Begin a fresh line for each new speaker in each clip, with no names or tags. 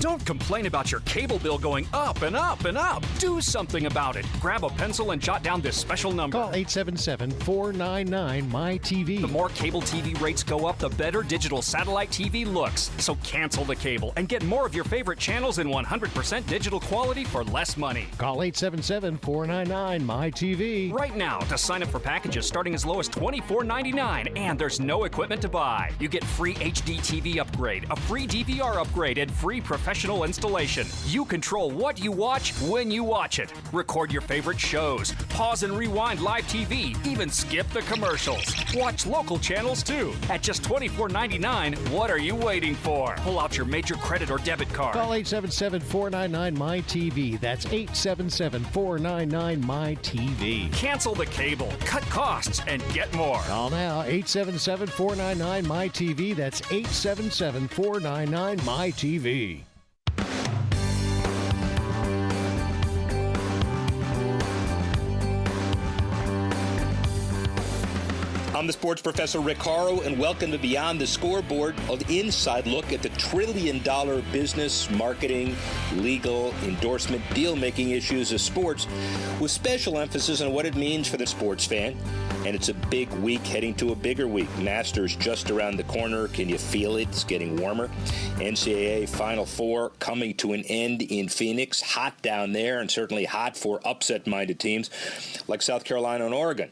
Don't complain about your cable bill going up and up and up. Do something about it. Grab a pencil and jot down this special number.
Call 877-499-MY-TV.
The more cable TV rates go up, the better digital satellite TV looks. So cancel the cable and get more of your favorite channels in 100% digital quality for less money.
Call 877-499-MY-TV.
Right now to sign up for packages starting as low as $24.99, and there's no equipment to buy. You get free HD TV upgrade, a free DVR upgrade, and free professional installation. You control what you watch when you watch it. Record your favorite shows, pause and rewind live TV, even skip the commercials. Watch local channels too. At just $24.99, what are you waiting for? Pull out your major credit or debit card.
Call 877-499-MY-TV. That's 877-499-MY-TV.
Cancel the cable, cut costs, and get more.
Call now, 877-499-MY-TV. That's 877-499-MY-TV.
I'm the sports professor Rick Horrow, and welcome to Beyond the Scoreboard, an inside look at the trillion-dollar business, marketing, legal, endorsement, deal-making issues of sports, with special emphasis on what it means for the sports fan. And it's a big week heading to a bigger week. Masters just around the corner. Can you feel it? It's getting warmer. NCAA Final Four coming to an end in Phoenix. Hot down there, and certainly hot for upset-minded teams like South Carolina and Oregon.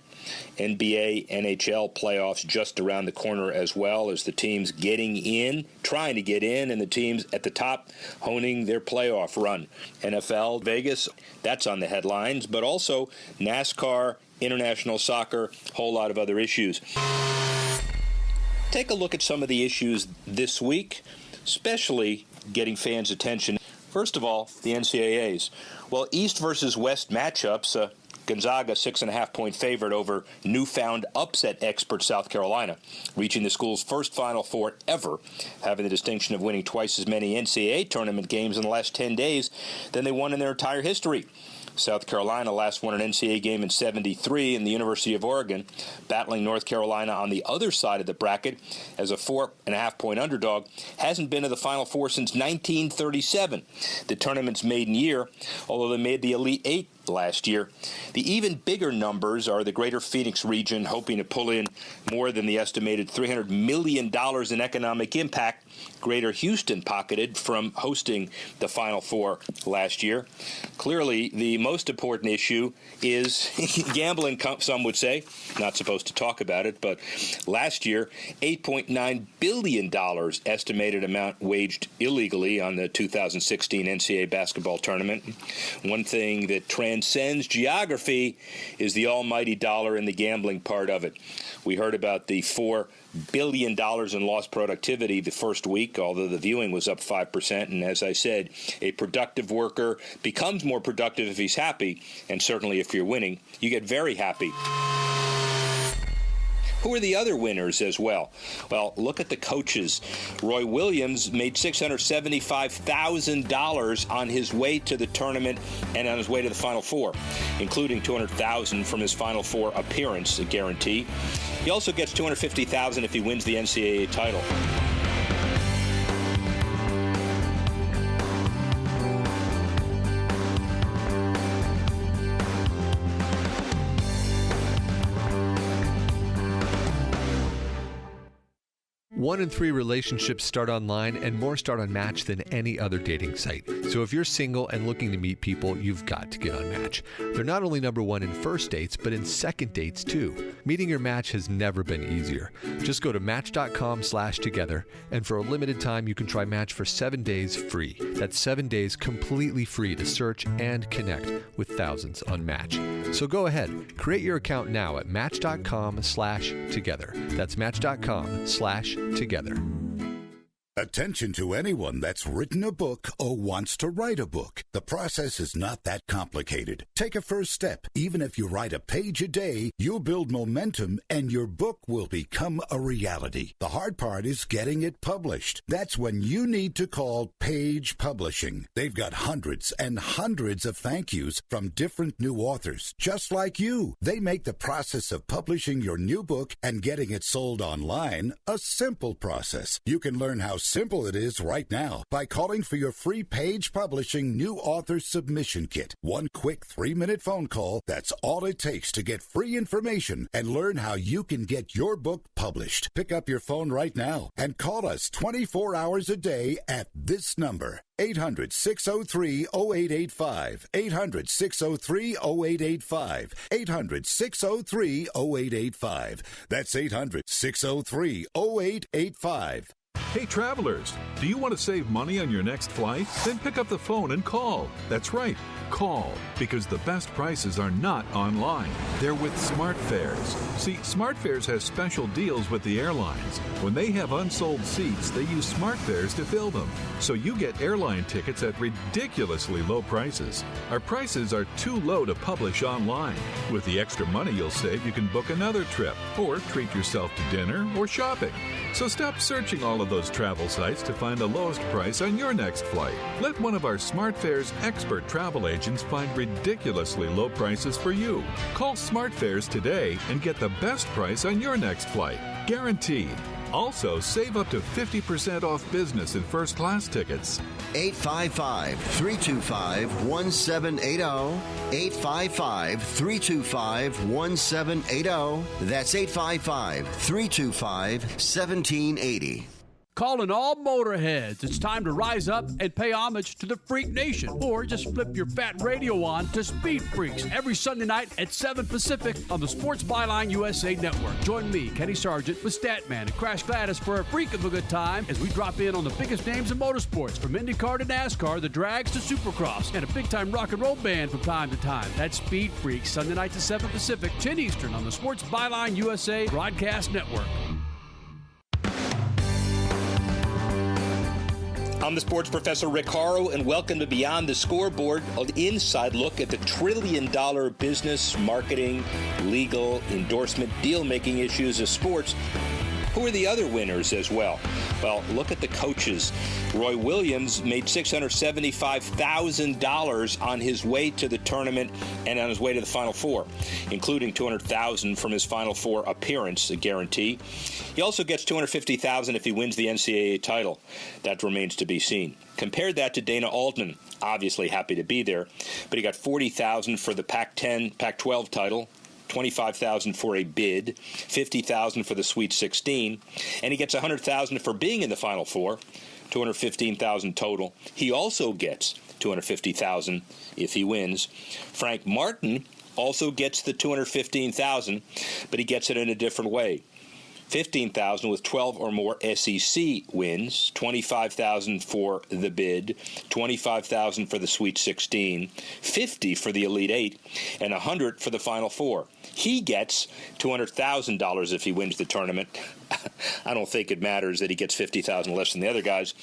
NBA, NHL playoffs just around the corner, as well as the teams getting in, trying to get in, and the teams at the top honing their playoff run. NFL, Vegas, that's on the headlines, but also NASCAR, international soccer, whole lot of other issues. Take a look at some of the issues this week, especially getting fans' attention. First of all, the NCAAs. Well, East versus West matchups, Gonzaga 6.5-point favorite over newfound upset expert South Carolina, reaching the school's first Final Four ever, having the distinction of winning twice as many NCAA tournament games in the last 10 days than they won in their entire history. South Carolina last won an NCAA game in '73, and the University of Oregon battling North Carolina on the other side of the bracket as a 4.5-point underdog hasn't been to the Final Four since 1937, the tournament's maiden year, although they made the Elite Eight last year. The even bigger numbers are the greater Phoenix region hoping to pull in more than the estimated $300 million in economic impact Greater Houston pocketed from hosting the Final Four last year. Clearly, the most important issue is gambling, some would say. Not supposed to talk about it, but last year, $8.9 billion estimated amount waged illegally on the 2016 NCAA basketball tournament. One thing that transcends geography is the almighty dollar and the gambling part of it. We heard about the $4 billion in lost productivity the first week, although the viewing was up 5%. And as I said, a productive worker becomes more productive if he's happy, and certainly if you're winning, you get very happy. Who are the other winners as well? Well, look at the coaches. Roy Williams made $675,000 on his way to the tournament and on his way to the Final Four, including $200,000 from his Final Four appearance, a guarantee. He also gets $250,000 if he wins the NCAA title.
One in three relationships start online, and more start on Match than any other dating site. So if you're single and looking to meet people, you've got to get on Match. They're not only number one in first dates, but in second dates too. Meeting your match has never been easier. Just go to Match.com/together, and for a limited time, you can try Match for 7 days free. That's 7 days completely free to search and connect with thousands on Match. So go ahead, create your account now at Match.com/together. That's Match.com/together.
Attention to anyone that's written a book or wants to write a book. The process is not that complicated. Take a first step. Even if you write a page a day, you'll build momentum and your book will become a reality. The hard part is getting it published. That's when you need to call Page Publishing. They've got hundreds and hundreds of thank yous from different new authors, just like you. They make the process of publishing your new book and getting it sold online a simple process. You can learn how simple it is right now by calling for your free Page Publishing New Author Submission Kit. One quick 3-minute phone call, that's all it takes to get free information and learn how you can get your book published. Pick up your phone right now and call us 24 hours a day at this number. 800-603-0885. 800-603-0885. 800-603-0885. That's 800-603-0885.
Hey travelers, do you want to save money on your next flight? Then pick up the phone and call. That's right, call, because the best prices are not online. They're with SmartFares. See, SmartFares has special deals with the airlines. When they have unsold seats, they use SmartFares to fill them. So you get airline tickets at ridiculously low prices. Our prices are too low to publish online. With the extra money you'll save, you can book another trip or treat yourself to dinner or shopping. So stop searching all of those travel sites to find the lowest price on your next flight. Let one of our SmartFares expert travel agents find ridiculously low prices for you. Call SmartFares today and get the best price on your next flight. Guaranteed. Also, save up to 50% off business and first class tickets.
855-325-1780. 855-325-1780. That's 855-325-1780.
Calling all motorheads. It's time to rise up and pay homage to the Freak Nation. Or just flip your fat radio on to Speed Freaks every Sunday night at 7 Pacific on the Sports Byline USA Network. Join me, Kenny Sargent, with Statman and Crash Gladys for a freak of a good time as we drop in on the biggest names in motorsports, from IndyCar to NASCAR, the drags to Supercross, and a big-time rock and roll band from time to time. That's Speed Freaks, Sunday night to 7 Pacific, 10 Eastern on the Sports Byline USA Broadcast Network.
I'm the sports professor Rick Horrow, and welcome to Beyond the Scoreboard, an inside look at the trillion-dollar business, marketing, legal, endorsement, deal-making issues of sports. Who are the other winners as well? Well, look at the coaches. Roy Williams made $675,000 on his way to the tournament and on his way to the Final Four, including $200,000 from his Final Four appearance, a guarantee. He also gets $250,000 if he wins the NCAA title. That remains to be seen. Compared that to Dana Altman, obviously happy to be there, but he got $40,000 for the Pac-10, Pac-12 title, $25,000 for a bid, $50,000 for the Sweet 16, and he gets $100,000 for being in the Final Four, $215,000 total. He also gets $250,000 if he wins. Frank Martin also gets the $215,000, but he gets it in a different way. $15,000 with 12 or more SEC wins, $25,000 for the bid, $25,000 for the Sweet 16, $50,000 for the Elite Eight, and $100,000 for the Final Four. He gets $200,000 if he wins the tournament. I don't think it matters that he gets $50,000 less than the other guys.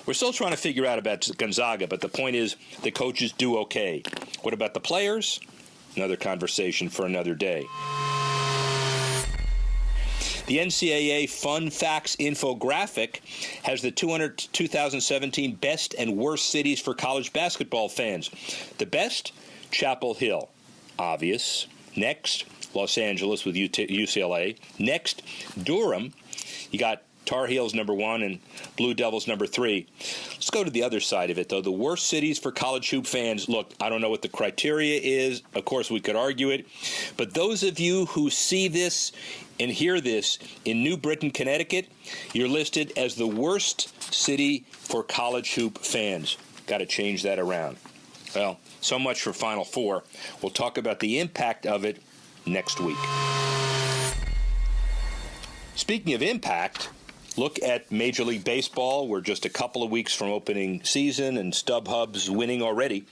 We're still trying to figure out about Gonzaga, but the point is the coaches do okay. What about the players? Another conversation for another day. The NCAA Fun Facts infographic has the 2017 best and worst cities for college basketball fans. The best, Chapel Hill. Obvious. Next, Los Angeles with UCLA. Next, Durham. You got Tar Heels number 1 and Blue Devils number 3. Let's go to the other side of it, though. The worst cities for college hoop fans. Look, I don't know what the criteria is. Of course, we could argue it. But those of you who see this and hear this in New Britain, Connecticut, you're listed as the worst city for college hoop fans. Got to change that around. Well, so much for Final Four. We'll talk about the impact of it next week. Speaking of impact, look at Major League Baseball. We're just a couple of weeks from opening season, and StubHub's winning already.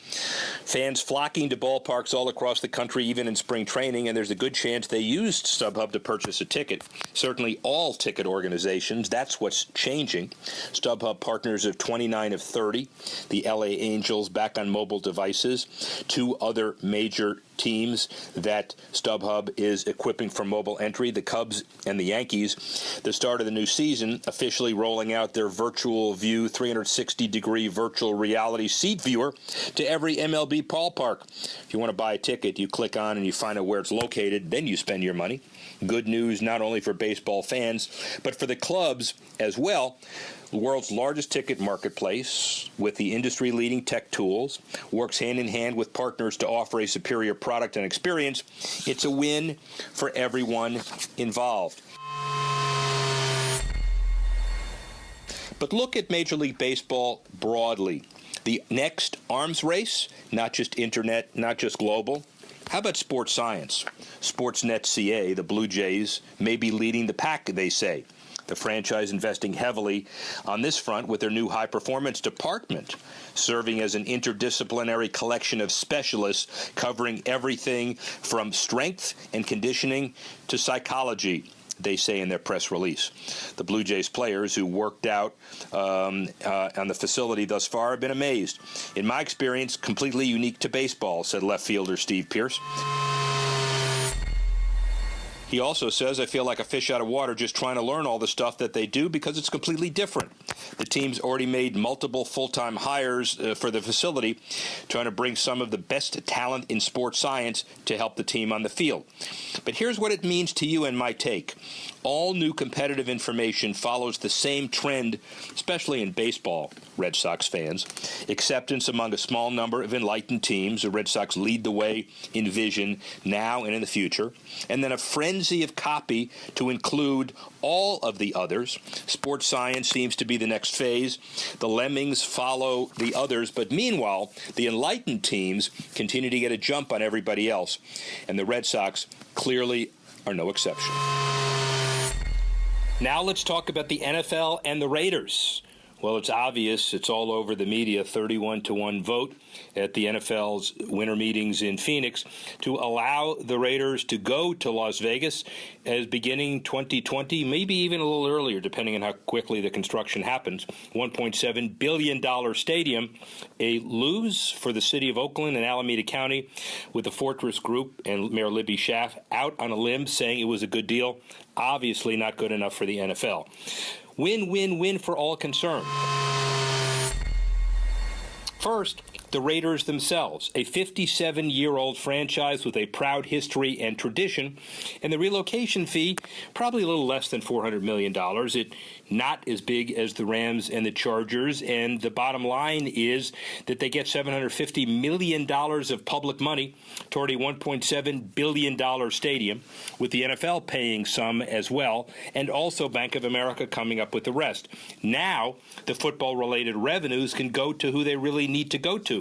Fans flocking to ballparks all across the country, even in spring training, and there's a good chance they used StubHub to purchase a ticket. Certainly all ticket organizations. That's what's changing. StubHub partners of 29 of 30. The LA Angels back on mobile devices. 2 other major teams that StubHub is equipping for mobile entry, the Cubs and the Yankees. The start of the new season, officially rolling out their virtual view 360-degree virtual reality seat viewer to every MLB ballpark. If you want to buy a ticket, you click on and you find out where it's located, then you spend your money. Good news not only for baseball fans, but for the clubs as well. The world's largest ticket marketplace with the industry-leading tech tools works hand-in-hand with partners to offer a superior product and experience. It's a win for everyone involved. But look at Major League Baseball broadly. The next arms race, not just internet, not just global. How about sports science? Sportsnet CA, the Blue Jays, may be leading the pack, they say. The franchise investing heavily on this front with their new high-performance department, serving as an interdisciplinary collection of specialists covering everything from strength and conditioning to psychology, they say in their press release. The Blue Jays players who worked out on the facility thus far have been amazed. In my experience, completely unique to baseball, said left fielder Steve Pearce. He also says, I feel like a fish out of water just trying to learn all the stuff that they do because it's completely different. The team's already made multiple full-time hires for the facility, trying to bring some of the best talent in sports science to help the team on the field. But here's what it means to you and my take. All new competitive information follows the same trend, especially in baseball, Red Sox fans. Acceptance among a small number of enlightened teams. The Red Sox lead the way in vision now and in the future. And then a frenzy of copy to include all of the others. Sports science seems to be the next phase. The lemmings follow the others, but meanwhile, the enlightened teams continue to get a jump on everybody else. And the Red Sox clearly are no exception. Now let's talk about the NFL and the Raiders. Well, it's obvious. It's all over the media. 31-1 vote at the NFL's winter meetings in Phoenix to allow the Raiders to go to Las Vegas as beginning 2020, maybe even a little earlier, depending on how quickly the construction happens. $1.7 billion stadium, a lose for the city of Oakland and Alameda County, with the Fortress Group and Mayor Libby Schaaf out on a limb saying it was a good deal. Obviously not good enough for the NFL. Win-win-win for all concerned. First, the Raiders themselves, a 57-year-old franchise with a proud history and tradition, and the relocation fee, probably a little less than $400 million. It not as big as the Rams and the Chargers, and the bottom line is that they get $750 million of public money toward a $1.7 billion stadium, with the NFL paying some as well, and also Bank of America coming up with the rest. Now, the football-related revenues can go to who they really need to go to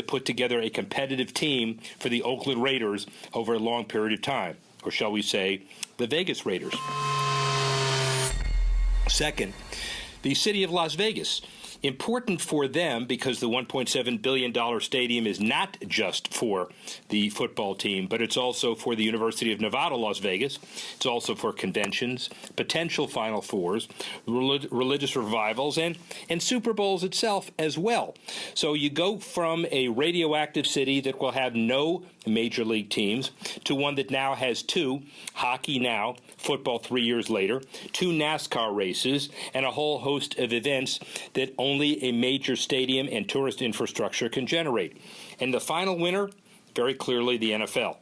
put together a competitive team for the Oakland Raiders over a long period of time, or shall we say, the Vegas Raiders. Second, the city of Las Vegas. Important for them because the $1.7 billion stadium is not just for the football team, but it's also for the University of Nevada, Las Vegas. It's also for conventions, potential Final Fours, religious revivals, and Super Bowls itself as well. So you go from a radioactive city that will have no major league teams to one that now has two, hockey now, football 3 years later, two NASCAR races, and a whole host of events that only a major stadium and tourist infrastructure can generate. And the final winner, very clearly the NFL.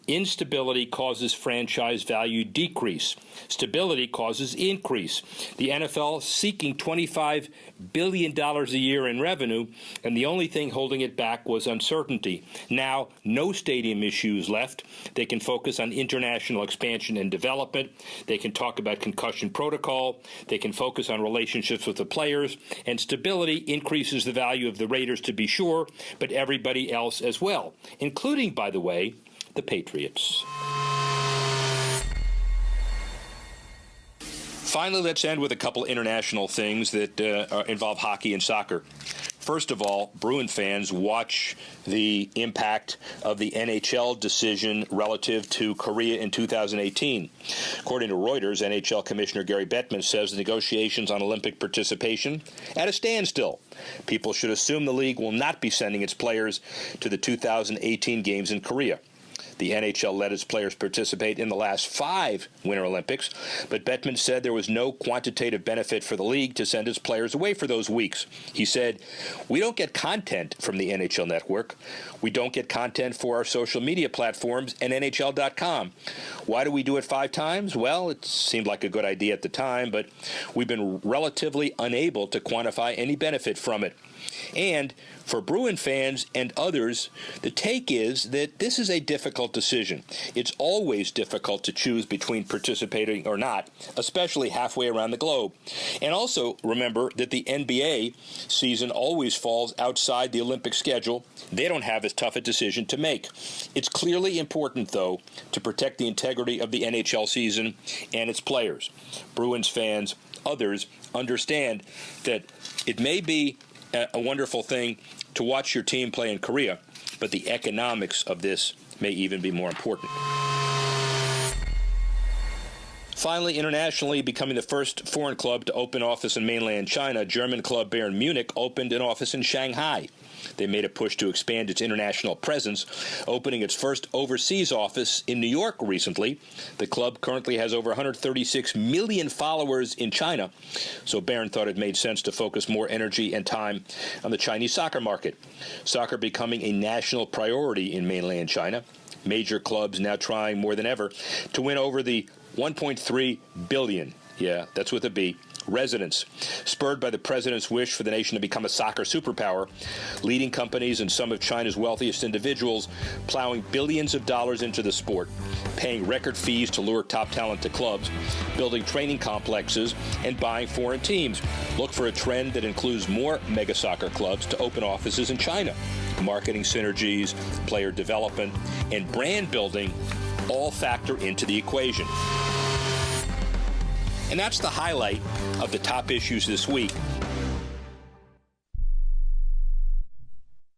Instability causes franchise value decrease. Stability causes increase. The NFL seeking $25 billion a year in revenue, and the only thing holding it back was uncertainty. Now, no stadium issues left. They can focus on international expansion and development. They can talk about concussion protocol. They can focus on relationships with the players. And stability increases the value of the Raiders, to be sure, but everybody else as well, including, by the way, the Patriots. Finally, let's end with a couple international things that involve hockey and soccer. First of all, Bruin fans, watch the impact of the NHL decision relative to Korea in 2018. According to Reuters, NHL Commissioner Gary Bettman says the negotiations on Olympic participation at a standstill. People should assume the league will not be sending its players to the 2018 games in Korea. The NHL let its players participate in the last 5 Winter Olympics, but Bettman said there was no quantitative benefit for the league to send its players away for those weeks. He said, "We don't get content from the NHL Network. We don't get content for our social media platforms and NHL.com. Why do we do it 5 times? Well, it seemed like a good idea at the time, but we've been relatively unable to quantify any benefit from it." And for Bruin fans and others, the take is that this is a difficult decision. It's always difficult to choose between participating or not, especially halfway around the globe. And also remember that the NBA season always falls outside the Olympic schedule. They don't have as tough a decision to make. It's clearly important, though, to protect the integrity of the NHL season and its players. Bruins fans, others, understand that it may be a wonderful thing to watch your team play in Korea, but the economics of this may even be more important. Finally, internationally, becoming the first foreign club to open office in mainland China, German club Bayern Munich opened an office in Shanghai. They made a push to expand its international presence, opening its first overseas office in New York recently. The club currently has over 136 million followers in China, so Bayern thought it made sense to focus more energy and time on the Chinese soccer market. Soccer becoming a national priority in mainland China. Major clubs now trying more than ever to win over the 1.3 billion, yeah, that's with a B, residents. Spurred by the president's wish for the nation to become a soccer superpower, leading companies and some of China's wealthiest individuals plowing billions of dollars into the sport, paying record fees to lure top talent to clubs, building training complexes, and buying foreign teams. Look for a trend that includes more mega soccer clubs to open offices in China. Marketing synergies, player development, and brand building all factor into the equation. And that's the highlight of the top issues this week.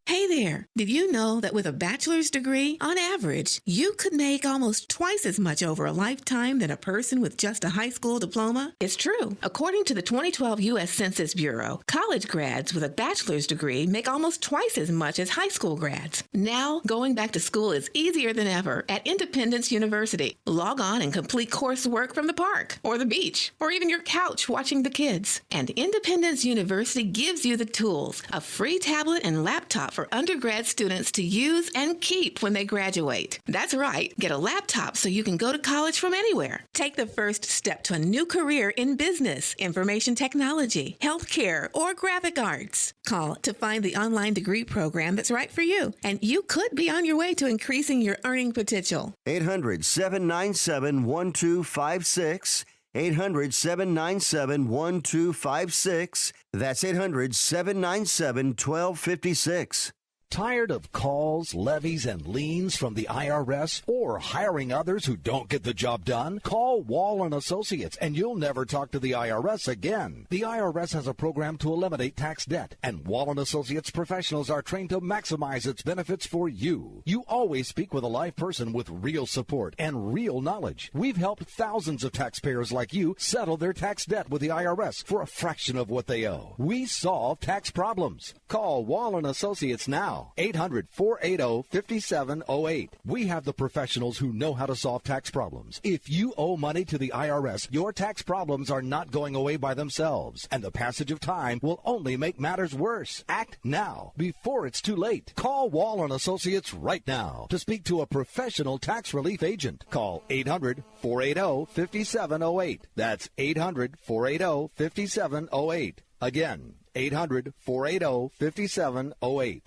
Hey there, did you know that with a bachelor's degree, on average, you could make almost twice as much over a lifetime than a person with just a high school diploma? It's true. According to the 2012 U.S. Census Bureau, college grads with a bachelor's degree make almost twice as much as high school grads. Now, going back to school is easier than ever at Independence University. Log on and complete coursework from the park, or the beach, or even your couch watching the kids. And Independence University gives you the tools, a free tablet and laptop for undergrad students to use and keep when they graduate. That's right, get a laptop so you can go to college from anywhere. Take the first step to a new career in business, information technology, healthcare, or graphic arts. Call to find the online degree program that's right for you, and you could be on your way to increasing your earning potential.
800-797-1256. 800-797-1256. That's 800-797-1256.
Tired of calls, levies, and liens from the IRS or hiring others who don't get the job done? Call Wall & Associates and you'll never talk to the IRS again. The IRS has a program to eliminate tax debt, and Wall & Associates professionals are trained to maximize its benefits for you. You always speak with a live person with real support and real knowledge. We've helped thousands of taxpayers like you settle their tax debt with the IRS for a fraction of what they owe. We solve tax problems. Call Wall & Associates now. 800-480-5708. We have the professionals who know how to solve tax problems. If you owe money to the IRS, your tax problems are not going away by themselves, and the passage of time will only make matters worse. Act now, before it's too late. Call Wall & Associates right now to speak to a professional tax relief agent. Call 800-480-5708. That's 800-480-5708. Again, 800-480-5708.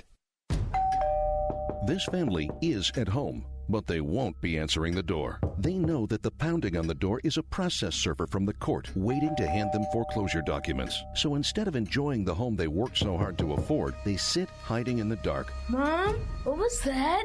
This family is at home, but they won't be answering the door. They know that the pounding on the door is a process server from the court waiting to hand them foreclosure documents. So instead of enjoying the home they worked so hard to afford, they sit hiding in the dark.
Mom, what was that?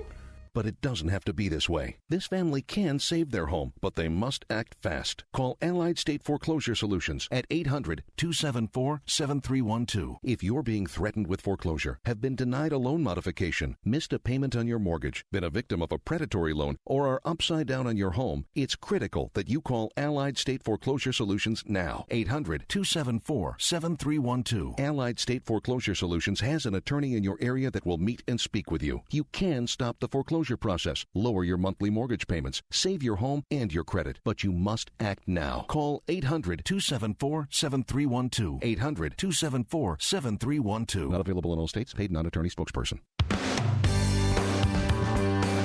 But it doesn't have to be this way. This family can save their home, but they must act fast. Call Allied State Foreclosure Solutions at 800-274-7312. If you're being threatened with foreclosure, have been denied a loan modification, missed a payment on your mortgage, been a victim of a predatory loan, or are upside down on your home, it's critical that you call Allied State Foreclosure Solutions now. 800-274-7312. Allied State Foreclosure Solutions has an attorney in your area that will meet and speak with you. You can stop the foreclosure foreclosure process, lower your monthly mortgage payments, save your home and your credit. But you must act now. Call 800-274-7312. 800-274-7312. Not available in all states. Paid non-attorney spokesperson.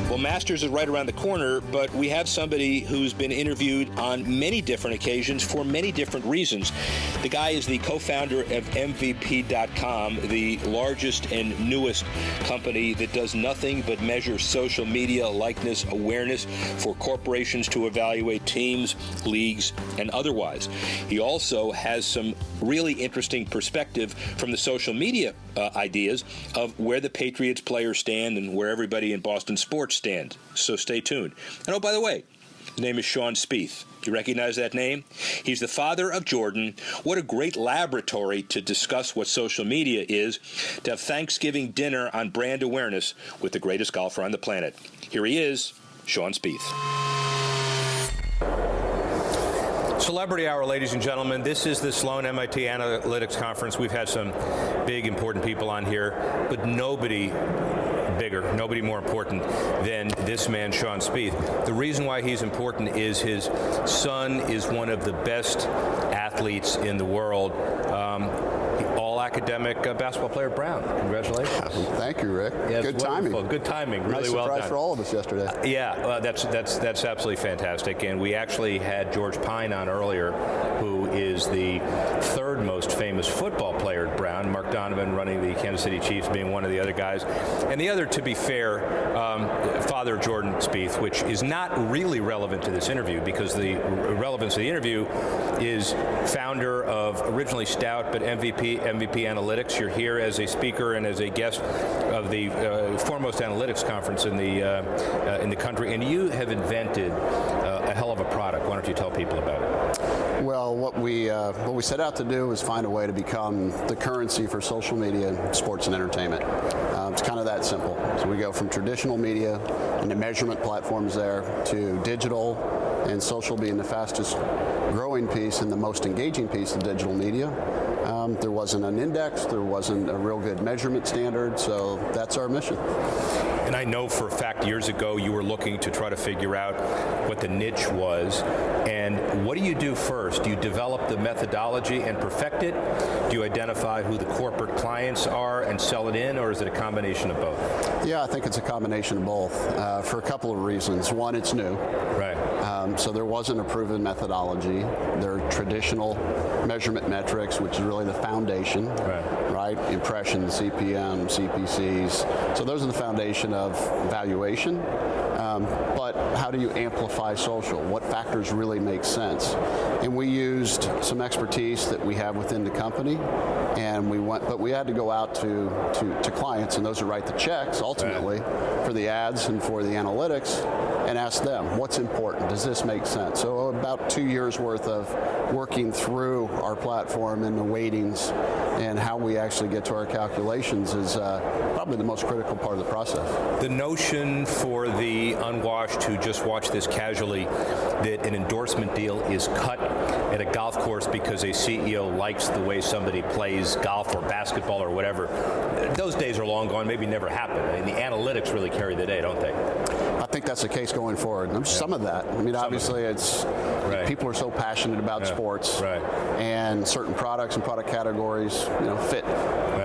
Well, Masters is right around the corner, but we have somebody who's been interviewed on many different occasions for many different reasons. The guy is the co-founder of MVP.com, the largest and newest company that does nothing but measure social media likeness awareness for corporations to evaluate teams, leagues, and otherwise. He also has some really interesting perspective from the social media ideas of where the Patriots players stand and where everybody in Boston sports stand. So stay tuned. And oh, by the way, his name is Sean Spieth. Do you recognize that name? He's the father of Jordan. What a great laboratory to discuss what social media is, to have Thanksgiving dinner on brand awareness with the greatest golfer on the planet. Here he is, Sean Spieth. Celebrity Hour, ladies and gentlemen. This is the Sloan MIT Analytics Conference. We've had some big, important people on here, but nobody bigger, nobody more important than this man, Sean Spieth. The reason why he's important is his son is one of the best athletes in the world. All-academic basketball player at Brown. Congratulations.
Thank you, Rick.
Yeah,
good timing.
Good timing. Really
nice
well done.
surprise for all of us yesterday.
That's absolutely fantastic. And we actually had George Pine on earlier, who is the third most famous football player at Brown. Mark Donovan running the Kansas City Chiefs being one of the other guys. And the other, to be fair, father of Jordan Spieth, which is not really relevant to this interview because the relevance of the interview is founder of originally Stout, but MVP Analytics. You're here as a speaker and as a guest of the foremost analytics conference in the country, and you have invented a hell of a product. Why don't you tell people about it?
Well, what we set out to do is find a way to become the currency for social media, sports, and entertainment. It's kind of that simple. So we go from traditional media and the measurement platforms there to digital, and social being the fastest growing piece and the most engaging piece of digital media. There wasn't an index, there wasn't a real good measurement standard, so that's our mission.
And I know for a fact years ago you were looking to try to figure out what the niche was. And what do you do first? Do you develop the methodology and perfect it? Do you identify who the corporate clients are and sell it in, or is it a combination of both?
Yeah, I think it's a combination of both for a couple of reasons. One, it's new.
Right.
So there wasn't a proven methodology. There are traditional measurement metrics, which is really the foundation, right? Impressions, CPM, CPCs. So those are the foundation of valuation. But how do you amplify social? What factors really make sense? And we used some expertise that we have within the company, and but we had to go out to clients, and those who write the checks ultimately for the ads and for the analytics, and ask them, what's important? Does this make sense? So about 2 years worth of working through our platform and the weightings and how we actually get to our calculations is probably the most critical part of the process.
The notion for the unwashed who just watch this casually that an endorsement deal is cut at a golf course because a CEO likes the way somebody plays golf or basketball or whatever, those days are long gone, maybe never happen. I mean, the analytics really carry the day, don't they?
I think that's the case going forward. There's some of that. I mean, obviously, it's people are so passionate about sports, and certain products and product categories, fit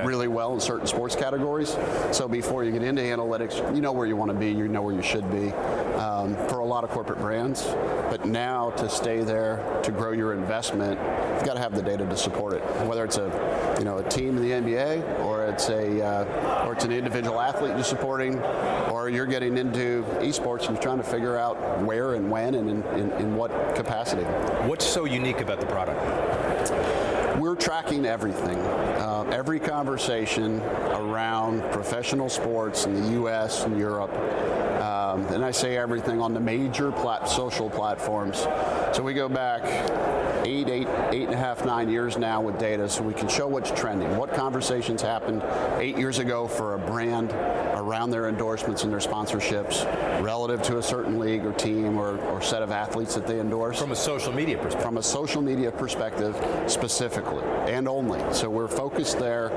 really well in certain sports categories. So before you get into analytics, you know where you want to be, you know where you should be for a lot of corporate brands. But now to stay there, to grow your investment, you've got to have the data to support it. Whether it's a team in the NBA, or it's an individual athlete you're supporting, or you're getting into esports and you're trying to figure out where and when and in what capacity.
What's so unique about the product?
We're tracking everything. Every conversation around professional sports in the U.S. and Europe, and I say everything on the major social platforms. So we go back 8.5, 9 years now with data, so we can show what's trending, what conversations happened 8 years ago for a brand around their endorsements and their sponsorships relative to a certain league or team or set of athletes that they endorse.
From a social media perspective.
From a social media perspective specifically. locally and only. So we're focused there.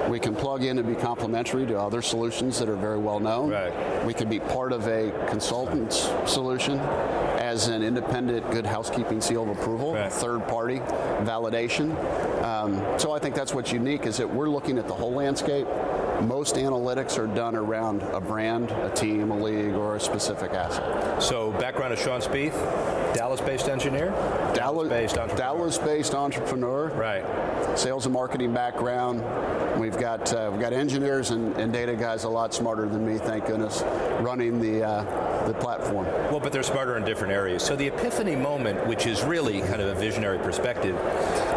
We can plug in and be complementary to other solutions that are very well known.
Right.
We can be part of a consultant's solution as an independent good housekeeping seal of approval,
right.
third party validation. So I think that's what's unique is that we're looking at the whole landscape. Most analytics are done around a brand, a team, a league, or a specific asset.
So background of Sean Spieth, Dallas-based engineer? Dallas-based entrepreneur.
Dallas-based entrepreneur.
Right.
Sales and marketing background. We've got engineers and data guys a lot smarter than me, thank goodness, running the platform.
Well, but they're smarter in different areas. So the epiphany moment, which is really kind of a visionary perspective,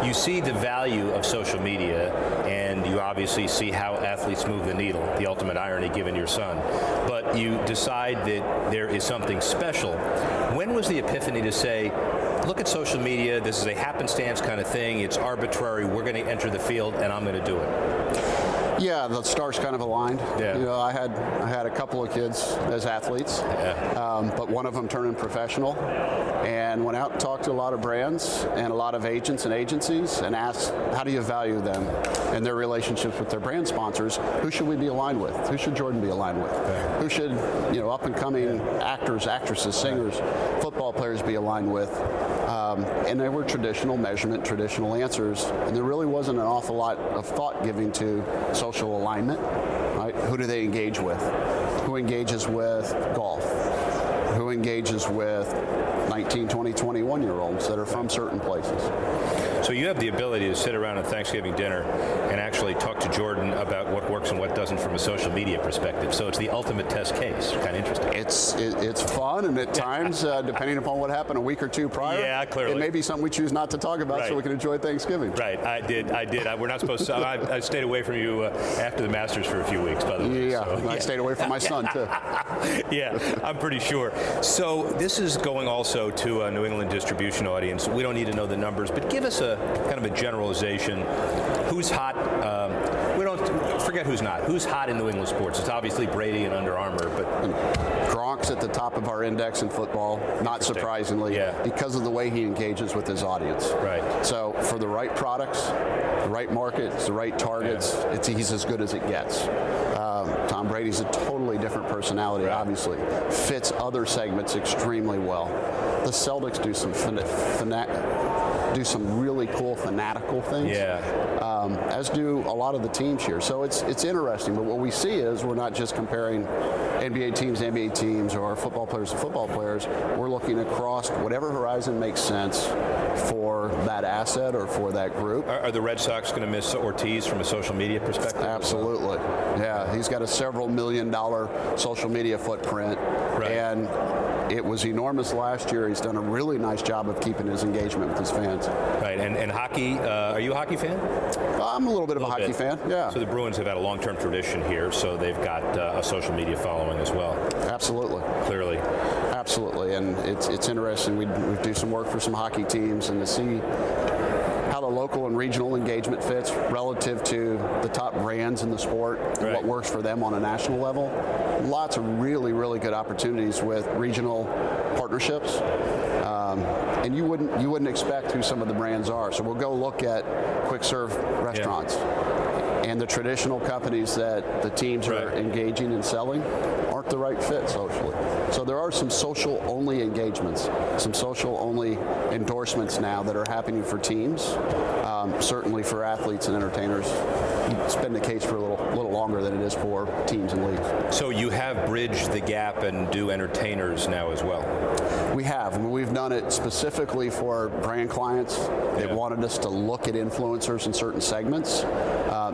you see the value of social media, and you obviously see how athletes move the needle, the ultimate irony given your son. But you decide that there is something special. When was the epiphany to say, look at social media, this is a happenstance kind of thing, it's arbitrary, we're going to enter the field and I'm going to do it?
Yeah, the stars kind of aligned.
Yeah.
You know, I had a couple of kids as athletes, but one of them turned professional, and went out and talked to a lot of brands and a lot of agents and agencies, and asked, how do you value them and their relationships with their brand sponsors? Who should we be aligned with? Who should Jordan be aligned with?
Yeah.
Who should, you know, up and coming actors, actresses, singers, football players be aligned with? And they were traditional measurement, traditional answers, and there really wasn't an awful lot of thought given to social alignment, right? Who do they engage with? Who engages with golf? Who engages with 19, 20, 21-year-olds that are from certain places?
So you have the ability to sit around at Thanksgiving dinner and actually talk to Jordan about what works and what doesn't from a social media perspective. So it's the ultimate test case. Kind of interesting.
It's fun, and at times, depending upon what happened a week or two prior,
clearly,
it may be something we choose not to talk about, so we can enjoy Thanksgiving.
Right, I did. We're not supposed to. I stayed away from you after the Masters for a few weeks, by the way.
Yeah, so, I stayed away from my son too.
Yeah, I'm pretty sure. So this is going also to a New England distribution audience. We don't need to know the numbers, but give us a kind of a generalization. Who's hot? We don't forget who's not. Who's hot in New England sports? It's obviously Brady and Under Armour, but
Gronk's at the top of our index in football, not surprisingly, because of the way he engages with his audience.
Right.
So for the right products, the right markets, the right targets, he's as good as it gets. Tom Brady's a totally different personality, obviously. Fits other segments extremely well. The Celtics do some really cool fanatical things, as do a lot of the teams here. So it's interesting, but what we see is we're not just comparing NBA teams, or football players to football players. We're looking across whatever horizon makes sense for that asset or for that group.
Are the Red Sox going to miss Ortiz from a social media perspective?
Absolutely. Yeah, he's got a several $1 million social media footprint, and it was enormous last year. He's done a really nice job of keeping his engagement with his fans.
Right, and hockey, are you a hockey fan?
I'm a little bit of a hockey fan, yeah.
So the Bruins have had a long-term tradition here, so they've got a social media following as well.
Absolutely.
Clearly.
Absolutely, and it's interesting. We do some work for some hockey teams, and to see how the local and regional engagement fits relative to the top brands in the sport and what works for them on a national level. Lots of really, really good opportunities with regional partnerships. And you wouldn't expect who some of the brands are. So we'll go look at quick serve restaurants. And the traditional companies that the teams are engaging and selling aren't the right fit socially. So there are some social-only engagements, some social-only endorsements now that are happening for teams, certainly for athletes and entertainers. It's been the case for a little longer than it is for teams and leagues.
So you have bridged the gap and do entertainers now as well?
We have. I mean, we've done it specifically for brand clients. They've wanted us to look at influencers in certain segments.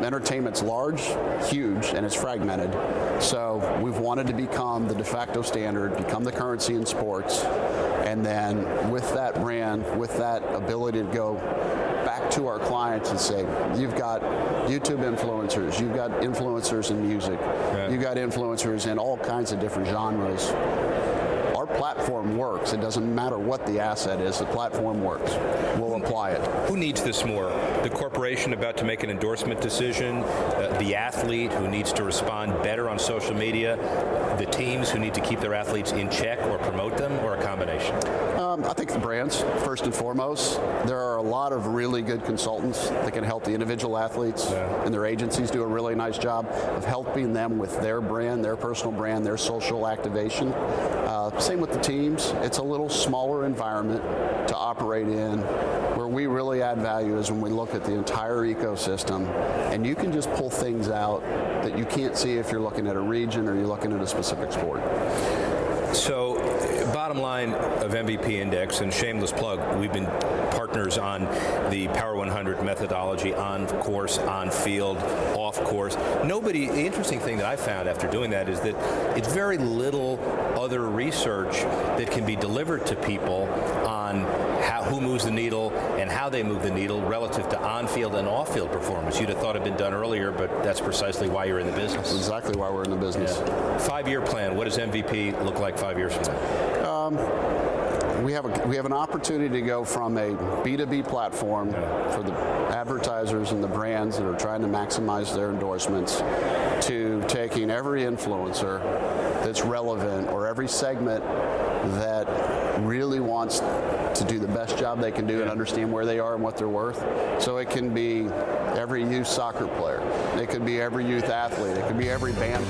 Entertainment's large, huge, and it's fragmented. So we've wanted to become the de facto standard, become the currency in sports, and then with that brand, with that ability to go back to our clients and say, you've got YouTube influencers, you've got influencers in music, you've got influencers in all kinds of different genres. Our platform works. It doesn't matter what the asset is. The platform works. We'll apply it.
Who needs this more? The corporation about to make an endorsement decision, the athlete who needs to respond better on social media, the teams who need to keep their athletes in check or promote them, or a combination?
I think the brands, first and foremost. There are a lot of really good consultants that can help the individual athletes, and their agencies do a really nice job of helping them with their brand, their personal brand, their social activation. Same with the teams. It's a little smaller environment to operate in. Where we really add value is when we look at the entire ecosystem, and you can just pull things out that you can't see if you're looking at a region or you're looking at a specific sport.
So, bottom line of MVP Index, and shameless plug, we've been partners on the Power 100 methodology on course, on field, off course. The interesting thing that I found after doing that is that it's very little other research that can be delivered to people on who moves the needle and how they move the needle relative to on-field and off-field performance. You'd have thought it had been done earlier, but that's precisely why you're in the business.
That's exactly why we're in the business.
Yeah. 5-year plan. What does MVP look like 5 years from now?
We have an opportunity to go from a B2B platform for the advertisers and the brands that are trying to maximize their endorsements to taking every influencer that's relevant or every segment that really wants to do the best job they can do and understand where they are and what they're worth. So it can be every youth soccer player. It could be every youth athlete. It could be every band.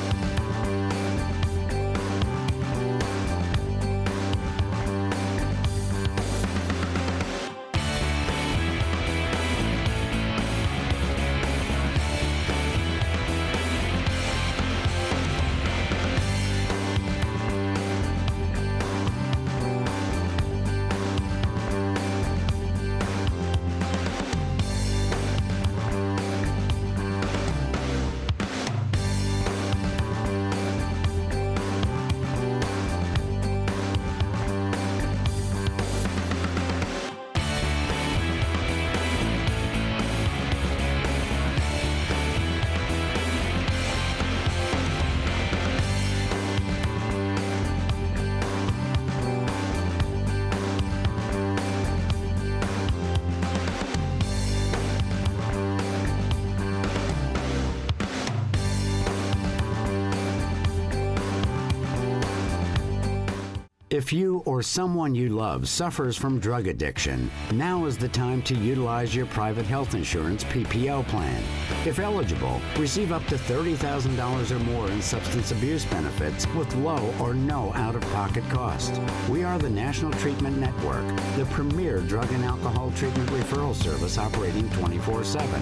If you or someone you love suffers from drug addiction, now is the time to utilize your private health insurance PPO plan. If eligible, receive up to $30,000 or more in substance abuse benefits with low or no out-of-pocket cost. We are the National Treatment Network, the premier drug and alcohol treatment referral service operating 24/7.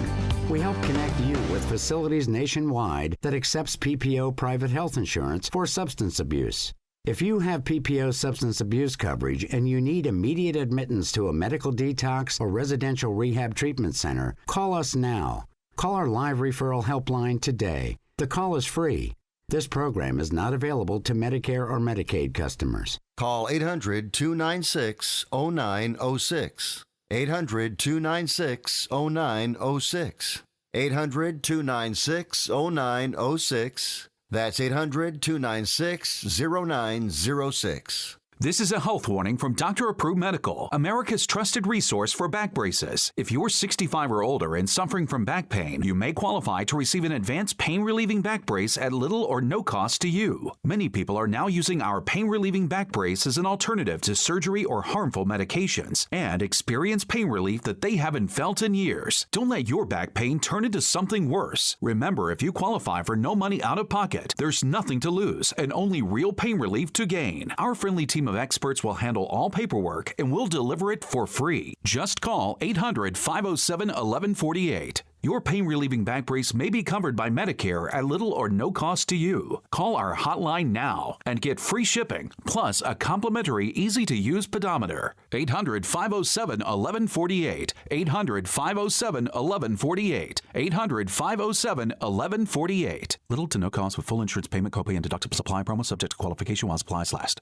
We help connect you with facilities nationwide that accepts PPO private health insurance for substance abuse. If you have PPO substance abuse coverage and you need immediate admittance to a medical detox or residential rehab treatment center, call us now. Call our live referral helpline today. The call is free. This program is not available to Medicare or Medicaid customers.
Call 800-296-0906. 800-296-0906. 800-296-0906. That's 800-296-0906.
This is a health warning from Dr. Approved Medical, America's trusted resource for back braces. If you're 65 or older and suffering from back pain, you may qualify to receive an advanced pain-relieving back brace at little or no cost to you. Many people are now using our pain-relieving back brace as an alternative to surgery or harmful medications and experience pain relief that they haven't felt in years. Don't let your back pain turn into something worse. Remember, if you qualify for no money out of pocket, there's nothing to lose and only real pain relief to gain. Our friendly team of experts will handle all paperwork and will deliver it for free. Just call 800-507-1148. Your pain-relieving back brace may be covered by Medicare at little or no cost to you. Call our hotline now and get free shipping, plus a complimentary, easy-to-use pedometer. 800-507-1148. 800-507-1148. 800-507-1148. Little to no cost with full insurance payment, copay, and deductible supply promo subject to qualification while supplies last.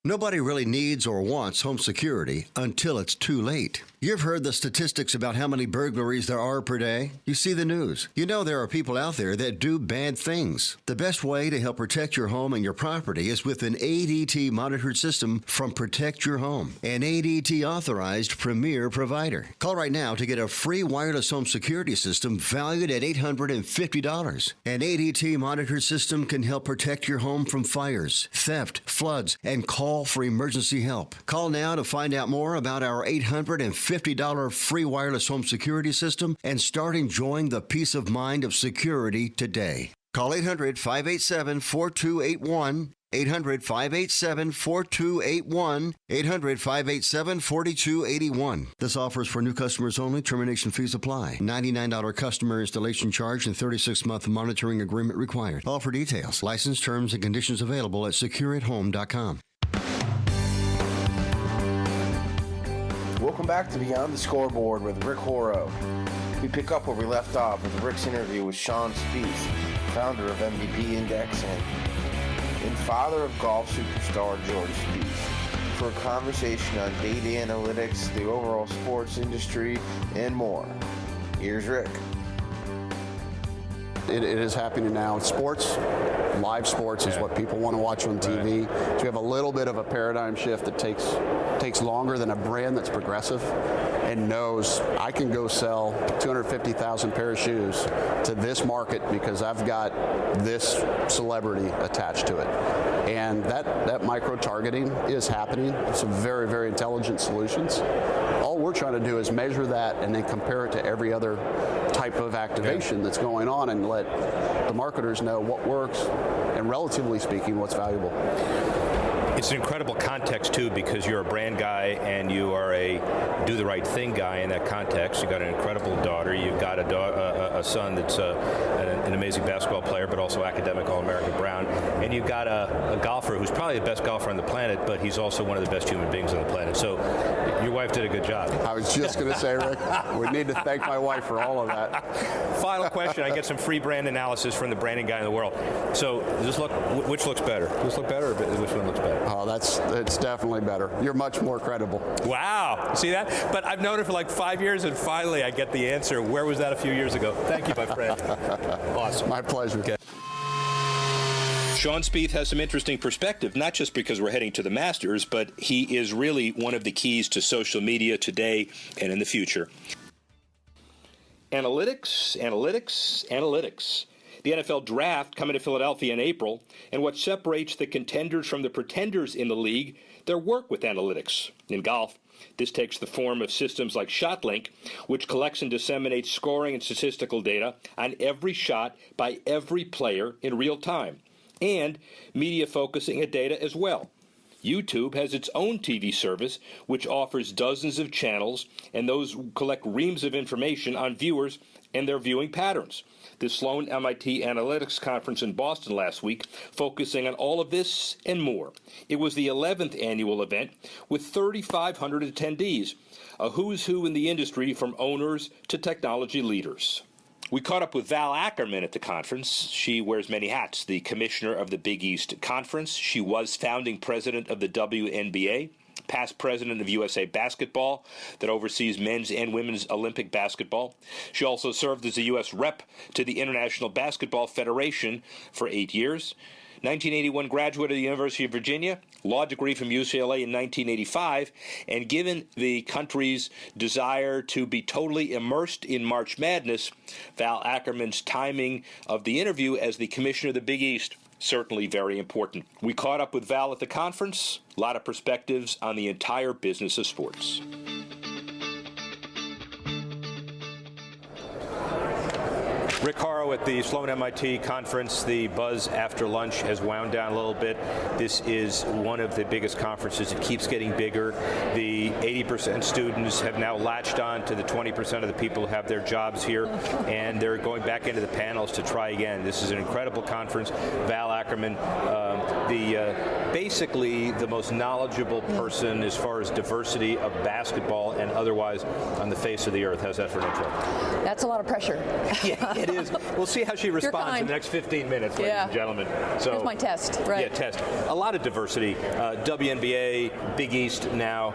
Nobody really needs or wants home security until it's too late. You've heard the statistics about how many burglaries there are per day. You see the news. You know there are people out there that do bad things. The best way to help protect your home and your property is with an ADT monitored system from Protect Your Home, an ADT authorized premier provider. Call right now to get a free wireless home security system valued at $850. An ADT monitored system can help protect your home from fires, theft, floods, and call for emergency help. Call now to find out more about our $850 free wireless home security system and start enjoying the peace of mind of security today. Call 800-587-4281, 800-587-4281, 800-587-4281. This offer is for new customers only. Termination fees apply. $99 customer installation charge and 36-month monitoring agreement required. All for details. License terms and conditions available at secureathome.com.
Welcome back to Beyond the Scoreboard with Rick Horrow. We pick up where we left off with Rick's interview with Sean Spieth, founder of MVP Index and father of golf superstar George Spieth, for a conversation on data analytics, the overall sports industry, and more. Here's Rick.
It is happening now. Sports, live sports is what people want to watch on TV. So we have a little bit of a paradigm shift that takes longer than a brand that's progressive and knows I can go sell 250,000 pair of shoes to this market because I've got this celebrity attached to it. And that micro-targeting is happening. Some very, very intelligent solutions. All we're trying to do is measure that and then compare it to every other type of activation that's going on and let the marketers know what works and, relatively speaking, what's valuable.
It's an incredible context, too, because you're a brand guy and you are a do the right thing guy in that context. You've got an incredible daughter. You've got a son that's an amazing basketball player, but also academic All-American Brown. And you've got a golfer who's probably the best golfer on the planet, but he's also one of the best human beings on the planet. So your wife did a good job.
I was just going to say, Rick, we need to thank my wife for all of that.
Final question. I get some free brand analysis from the branding guy in the world. So which looks better? Does this look better, or which one looks better?
Oh, it's definitely better. You're much more credible.
Wow. See that? But I've known her for like 5 years, and finally I get the answer. Where was that a few years ago? Thank you, my friend. Awesome.
My pleasure.
Okay. Sean Spieth has some interesting perspective, not just because we're heading to the Masters, but he is really one of the keys to social media today and in the future. Analytics, analytics, analytics. The NFL Draft coming to Philadelphia in April, and what separates the contenders from the pretenders in the league, their work with analytics. In golf, this takes the form of systems like ShotLink, which collects and disseminates scoring and statistical data on every shot by every player in real time, and media focusing at data as well. YouTube has its own TV service, which offers dozens of channels, and those collect reams of information on viewers and their viewing patterns. The Sloan MIT Analytics Conference in Boston last week, focusing on all of this and more. It was the 11th annual event with 3,500 attendees, a who's who in the industry from owners to technology leaders. We caught up with Val Ackerman at the conference. She wears many hats, the commissioner of the Big East Conference. She was founding president of the WNBA, past president of USA Basketball that oversees men's and women's Olympic basketball. She also served as a U.S. rep to the International Basketball Federation for 8 years. 1981 graduate of the University of Virginia, law degree from UCLA in 1985, and given the country's desire to be totally immersed in March Madness, Val Ackerman's timing of the interview as the commissioner of the Big East certainly very important. We caught up with Val at the conference, a lot of perspectives on the entire business of sports. Rick Horrow at the Sloan MIT conference. The buzz after lunch has wound down a little bit. This is one of the biggest conferences. It keeps getting bigger. The 80% students have now latched on to the 20% of the people who have their jobs here, and they're going back into the panels to try again. This is an incredible conference. Val Ackerman, basically the most knowledgeable person as far as diversity of basketball and otherwise on the face of the earth. How's that for an intro?
That's a lot of pressure.
Yeah, it It is. We'll see how she responds in the next 15 minutes, ladies and gentlemen. So
here's my test. Right.
Yeah, test. A lot of diversity. WNBA, Big East now.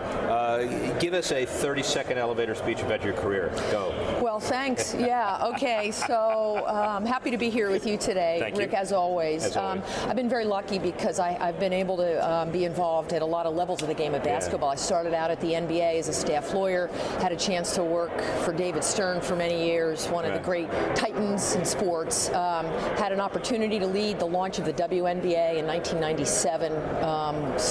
Give us a 30-second elevator speech about your career. Go.
Well, thanks. Yeah. Okay. So happy to be here with you today,
Thank
Rick,
you.
as always. I've been very lucky because I've been able to be involved at a lot of levels of the game of basketball. I started out at the NBA as a staff lawyer, had a chance to work for David Stern for many years, one of the great titans in sports. Had an opportunity to lead the launch of the WNBA in 1997.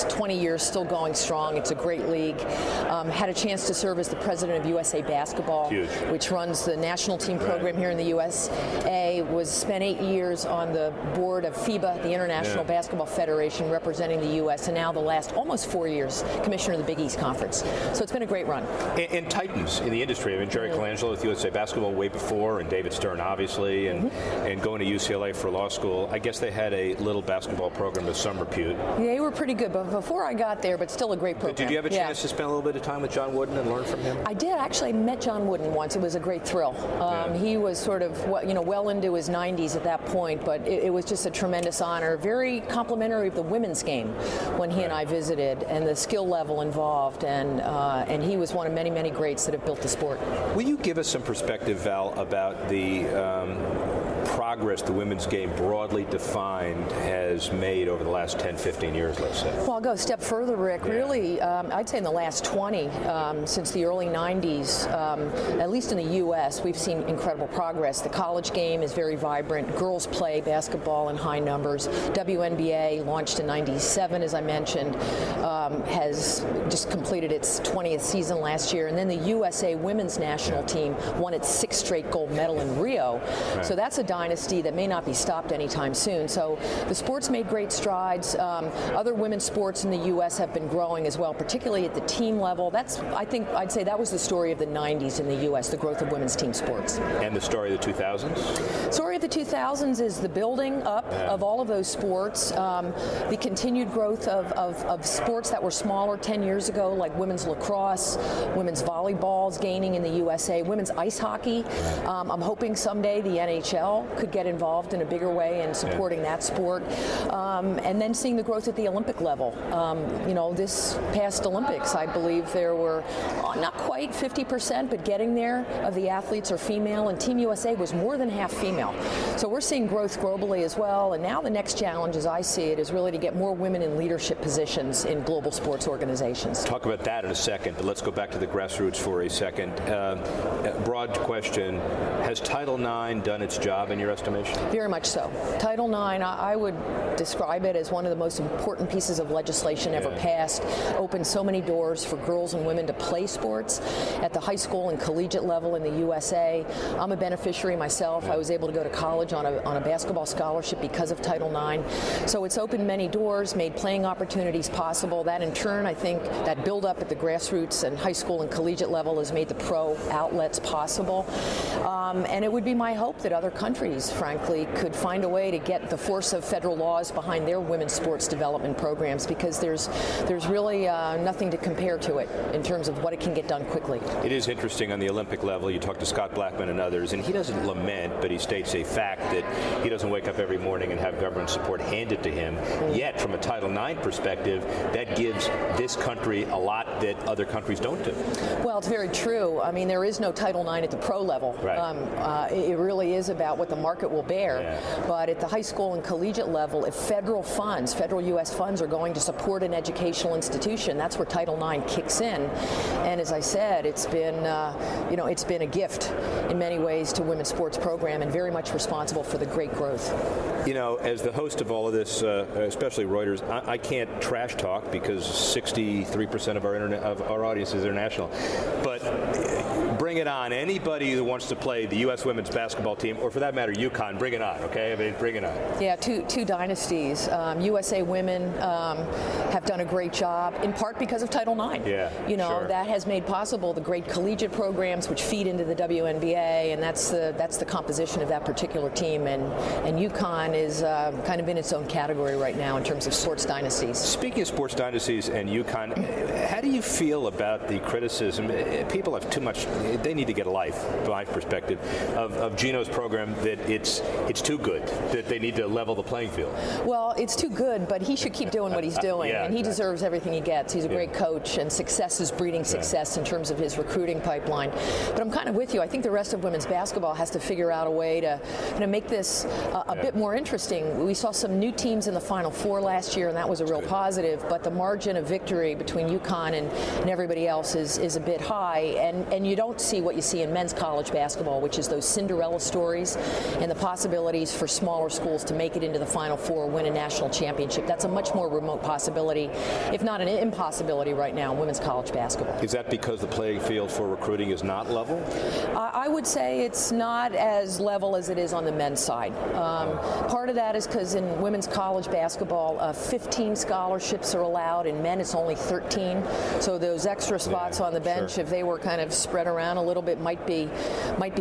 20 years, still going strong. It's a great league. Had a chance to serve as the president of USA Basketball, which runs the national team program here in the USA. Spent 8 years on the board of FIBA, the International Basketball Federation, representing the U.S., and now the last almost 4 years, commissioner of the Big East Conference. So it's been a great run.
And titans in the industry. I mean, Jerry Colangelo with USA Basketball way before, and David Stern, obviously, and going to UCLA for law school. I guess they had a little basketball program of some repute.
They were pretty good, but before I got there, but still a great program.
Did you have a chance to spend a little bit of time with John Wooden and learn from him?
I did. Actually, I met John Wooden once. It was a great thrill. He was sort of, well into his 90s at that point, but it was just a tremendous honor. Very complimentary of the women's game when he and I visited, and the skill level involved, and he was one of many, many greats that have built the sport.
Will you give us some perspective, Val, about the progress the women's game broadly defined has made over the last 10, 15 years, let's say?
Well, I'll go a step further, Rick. Really, I'd say in the last 20, since the early 90s, at least in the U.S., we've seen incredible progress. The college game is very vibrant. Girls play basketball in high numbers. WNBA, launched in 97, as I mentioned, has just completed its 20th season last year. And then the USA women's national team won its 6th straight gold medal in Rio. So that's a dynasty that may not be stopped anytime soon. So the sport's made great strides. Other women's sports in the U.S. have been growing as well, particularly at the team level. I'd say that was the story of the 90s in the U.S., the growth of women's team sports.
And the story of the 2000s?
Story of the 2000s is the building up of all of those sports, the continued growth of sports that were smaller 10 years ago, like women's lacrosse, women's volleyball's gaining in the USA, women's ice hockey. I'm hoping someday the NHL could get involved in a bigger way in supporting that sport. And then seeing the growth at the Olympic level. This past Olympics, I believe there were not quite 50%, but getting there of the athletes are female, and Team USA was more than half female. So we're seeing growth globally as well. And now the next challenge, as I see it, is really to get more women in leadership positions in global sports organizations.
Talk about that in a second, but let's go back to the grassroots for a second. Broad question, has Title IX done its job in your estimation?
Very much so. Title IX, I would describe it as one of the most important pieces of legislation ever passed. Opened so many doors for girls and women to play sports at the high school and collegiate level in the USA. I'm a beneficiary myself. I was able to go to college on a basketball scholarship because of Title IX. So it's opened many doors, made playing opportunities possible. That in turn, I think, that build up at the grassroots and high school and collegiate level has made the pro outlets possible. And it would be my hope that other countries, frankly, could find a way to get the force of federal laws behind their women's sports development programs, because there's really nothing to compare to it in terms of what it can get done quickly.
It is interesting on the Olympic level. You talk to Scott Blackman and others, and he doesn't lament, but he states a fact that he doesn't wake up every morning and have government support handed to him. Yet, from a Title IX perspective, that gives this country a lot that other countries don't do.
Well, it's very true. I mean, there is no Title IX at the pro level. Right. It really is about what the market will bear. But at the high school and collegiate level, if federal U.S. funds are going to support an educational institution, that's where Title IX kicks in. And as I said, it's been a gift in many ways to women's sports program, and very much responsible for the great growth.
As the host of all of this, especially Reuters, I can't trash talk because 63% of our audience is international. But bring it on. Anybody who wants to play the U.S. women's basketball team, or for that matter, UConn, bring it on, okay? I mean, bring it on.
Yeah, two dynasties. USA women have done a great job, in part because of Title IX. That has made possible the great collegiate programs which feed into the WNBA, and that's the composition of that particular team. And UConn is kind of in its own category right now in terms of sports dynasties.
Speaking of sports dynasties and UConn, do you feel about the criticism? People have too much. They need to get a life, from my perspective, of Gino's program, that it's too good, that they need to level the playing field.
Well, it's too good, but he should keep doing what he's doing, and he deserves everything he gets. He's a great coach, and success is breeding success in terms of his recruiting pipeline. But I'm kind of with you. I think the rest of women's basketball has to figure out a way to make this a bit more interesting. We saw some new teams in the Final Four last year, and that was a real positive, but the margin of victory between UConn and everybody else is a bit high, and you don't see what you see in men's college basketball, which is those Cinderella stories and the possibilities for smaller schools to make it into the Final Four, win a national championship. That's a much more remote possibility, if not an impossibility right now in women's college basketball.
Is that because the playing field for recruiting is not level?
I would say it's not as level as it is on the men's side. Part of that is because in women's college basketball, 15 scholarships are allowed. In men, it's only 13. So those extra spots on the bench, if they were kind of spread around a little bit, might be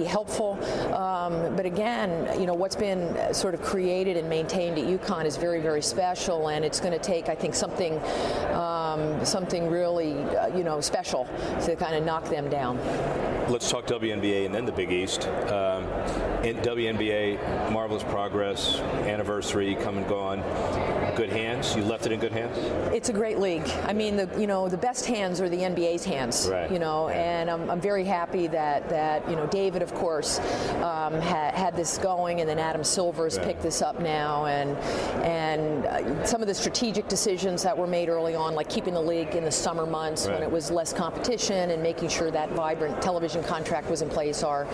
helpful. But again, what's been sort of created and maintained at UConn is very, very special, and it's going to take, I think, something really, special to kind of knock them down.
Let's talk WNBA and then the Big East. In WNBA, marvelous progress, anniversary, come and gone. Good hands. You left it in good hands?
It's a great league. I mean, the best hands are the NBA's hands. Right. And I'm very happy that David, of course, had this going, and then Adam Silver's picked this up now, and some of the strategic decisions that were made early on, like keeping the league in the summer months when it was less competition, and making sure that vibrant television contract was in place, are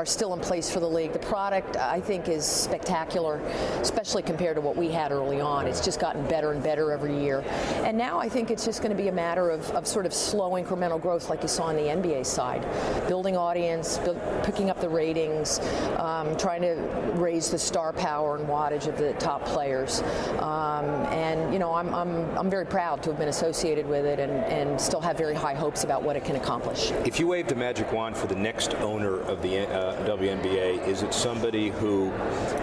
still in place for the league. The product, I think, is spectacular, especially compared to what we had early on. It's just gotten better and better every year. And now I think it's just going to be a matter of sort of slow incremental growth like you saw on the NBA side. Building audience, picking up the ratings, trying to raise the star power and wattage of the top players. I'm very proud to have been associated with it and still have very high hopes about what it can accomplish.
If you waved a magic wand for the next owner of the WNBA, is it somebody who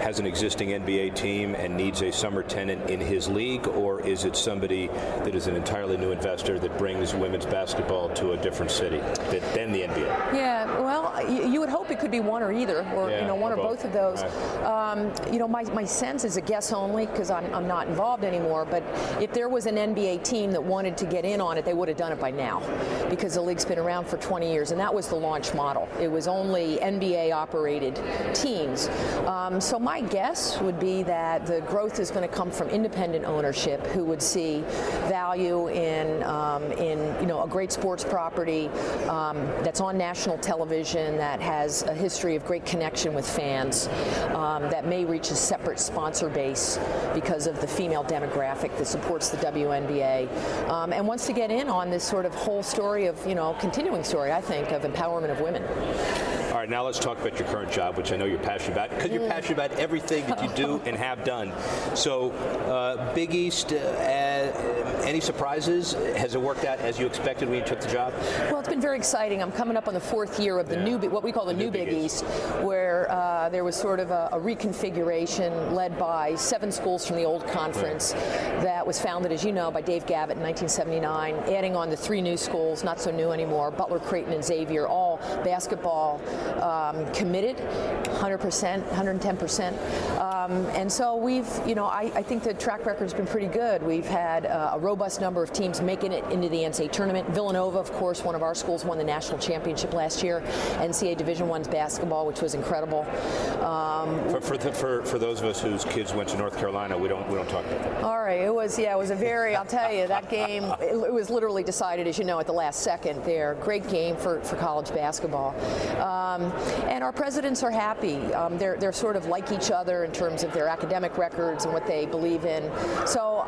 has an existing NBA team and needs a summer tenant in his league, or is it somebody that is an entirely new investor that brings women's basketball to a different city than the NBA?
Yeah, well, you would hope it could be one or either, or one or both of those. Right. My sense is a guess only, because I'm not involved anymore, but if there was an NBA team that wanted to get in on it, they would have done it by now, because the league's been around for 20 years, and that was the launch model. It was only NBA-operated teams. So my guess would be that the growth is going to come from independent ownership who would see value in a great sports property that's on national television, that has a history of great connection with fans, that may reach a separate sponsor base because of the female demographic that supports the WNBA, and wants to get in on this sort of whole story of, continuing story, I think, of empowerment of women.
All right, now let's talk about your current job, which I know you're passionate about, because you're passionate about everything that you do and have done. So, Big East, any surprises? Has it worked out as you expected when you took the job?
Well, it's been very exciting. I'm coming up on the 4th year of the new, what we call the new Big East, where there was sort of a reconfiguration led by 7 schools from the old conference that was founded, as you know, by Dave Gavitt in 1979, adding on the 3 new schools, not so new anymore, Butler, Creighton, and Xavier, all basketball committed, 100%, 110%. And so we've, I think the track record's been pretty good. We've had a robust number of teams making it into the NCAA tournament. Villanova, of course, one of our schools, won the national championship last year. NCAA Division I's basketball, which was incredible.
For those of us whose kids went to North Carolina, we don't talk about that.
All right, it was a very, I'll tell you, that game, it was literally decided, as you know, at the last second there. Great game for college basketball. And our presidents are happy. They're sort of like each other in terms of their academic records and what they believe in. So,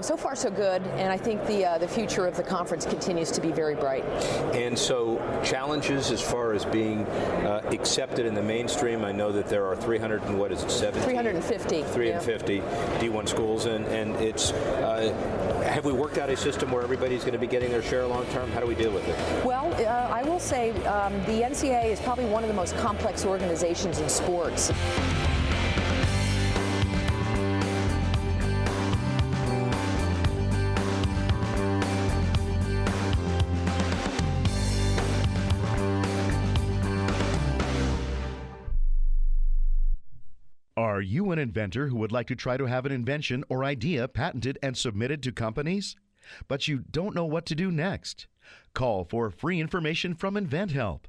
so far so good, and I think the future of the conference continues to be very bright. And so challenges as far as being accepted in the mainstream, I know that there are 350 D1 schools, and it's have we worked out a system where everybody's going to be getting their share long term? How do we deal with it? Well, I will say the NCAA is probably one of the most complex organizations in sports.
Are you an inventor who would like to try to have an invention or idea patented and submitted to companies? But you don't know what to do next? Call for free information from InventHelp.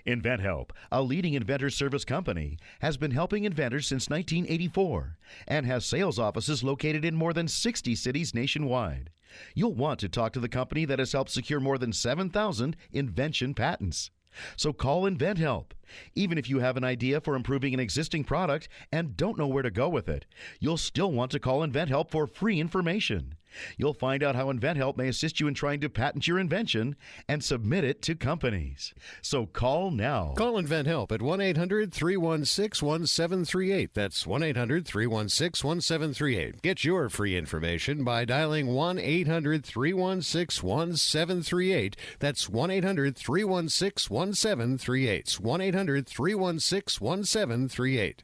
InventHelp, a leading inventor service company, has been helping inventors since 1984 and has sales offices located in more than 60 cities nationwide. You'll want to talk to the company that has helped secure more than 7,000 invention patents. So call InventHelp. Even if you have an idea for improving an existing product and don't know where to go with it, you'll still want to call InventHelp for free information. You'll find out how InventHelp may assist you in trying to patent your invention and submit it to companies. So call now.
Call InventHelp at 1-800-316-1738. That's 1-800-316-1738. Get your free information by dialing 1-800-316-1738. That's 1-800-316-1738. 1-800-316-1738.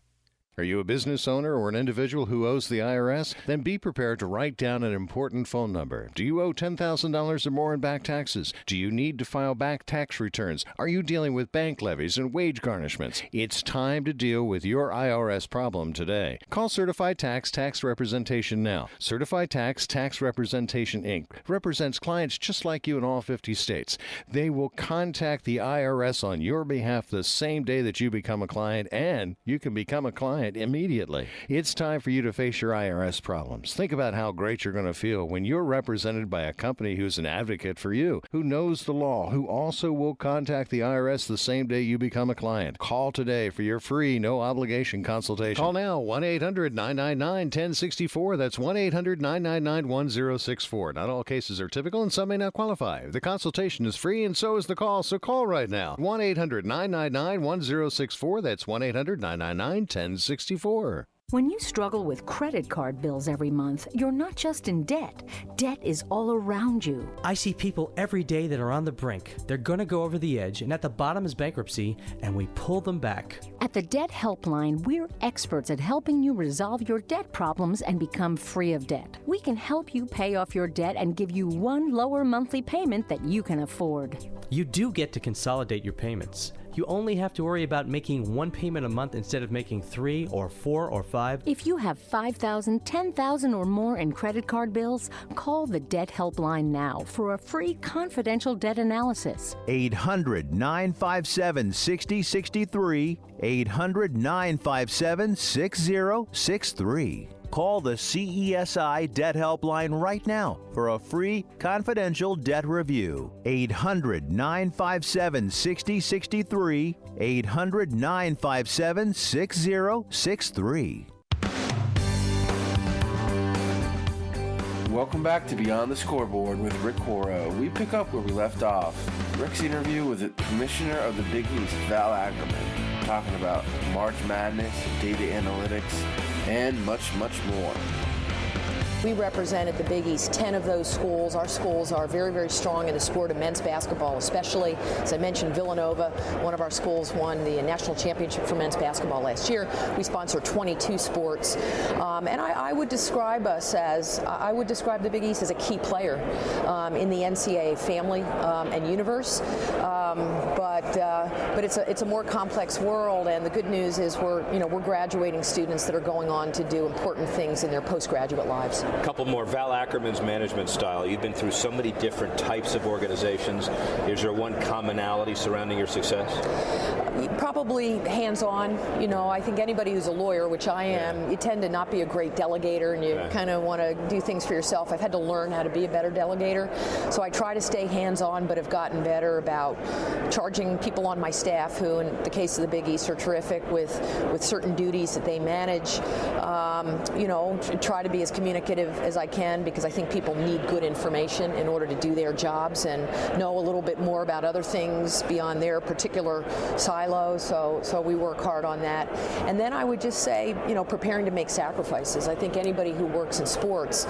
Are you a business owner or an individual who owes the IRS? Then be prepared to write down an important phone number. Do you owe $10,000 or more in back taxes? Do you need to file back tax returns? Are you dealing with bank levies and wage garnishments? It's time to deal with your IRS problem today. Call Certified Tax Representation now. Certified Tax Representation, Inc. represents clients just like you in all 50 states. They will contact the IRS on your behalf the same day that you become a client, and you can become a client immediately. It's time for you to face your IRS problems. Think about how great you're going to feel when you're represented by a company who's an advocate for you, who knows the law, who also will contact the IRS the same day you become a client. Call today for your free, no-obligation consultation. Call now, 1-800-999-1064. That's 1-800-999-1064. Not all cases are typical, and some may not qualify. The consultation is free, and so is the call, so call right now. 1-800-999-1064. That's 1-800-999-1064.
When you struggle with credit card bills every month, you're not just in debt. Debt is all around you.
I see people every day that are on the brink. They're going to go over the edge, and at the bottom is bankruptcy, and we pull them back.
At the Debt Helpline, we're experts at helping you resolve your debt problems and become free of debt. We can help you pay off your debt and give you one lower monthly payment that you can afford.
You do get to consolidate your payments. You only have to worry about making one payment a month instead of making 3 or 4 or 5.
If you have $5,000, $10,000 or more in credit card bills, call the Debt Helpline now for a free confidential debt analysis.
800-957-6063. 800-957-6063. Call the CESI Debt Helpline right now for a free confidential debt review. 800-957-6063. 800-957-6063.
Welcome back to Beyond the Scoreboard with Rick Horrow. We pick up where we left off. Rick's interview with the Commissioner of the Big East, Val Ackerman, talking about March Madness, data analytics, and much, much more.
We represented the Big East, 10 of those schools. Our schools are very, very strong in the sport of men's basketball, especially. As I mentioned, Villanova, one of our schools, won the national championship for men's basketball last year. We sponsor 22 sports. And I would describe us as, I would describe the Big East as a key player in the NCAA family and universe. But it's a more complex world, and the good news is we're graduating students that are going on to do important things in their postgraduate lives.
A couple more. Val Ackerman's management style. You've been through so many different types of organizations. Is there one commonality surrounding your success?
Probably hands-on. I think anybody who's a lawyer, which I am, you tend to not be a great delegator, and you kind of want to do things for yourself. I've had to learn how to be a better delegator, so I try to stay hands-on, but have gotten better about charging people on my staff who, in the case of the Big East, are terrific with certain duties that they manage. Try to be as communicative as I can, because I think people need good information in order to do their jobs and know a little bit more about other things beyond their particular silo. So we work hard on that. And then I would just say, preparing to make sacrifices. I think anybody who works in sports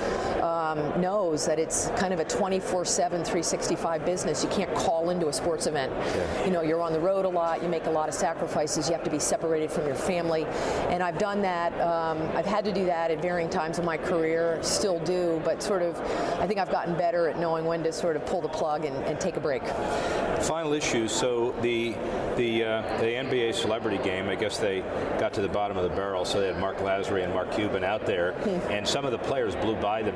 knows that it's kind of a 24/7, 365 business. You can't call into a sports event. You're on the road a lot. You make a lot of sacrifices. You have to be separated from your family. And I've done that. I've had to do that at varying times of my career. Still do, but I think I've gotten better at knowing when to sort of pull the plug and take a break.
Final issue. So the The NBA celebrity game, I guess they got to the bottom of the barrel, so they had Mark Lazary and Mark Cuban out there, and some of the players blew by them.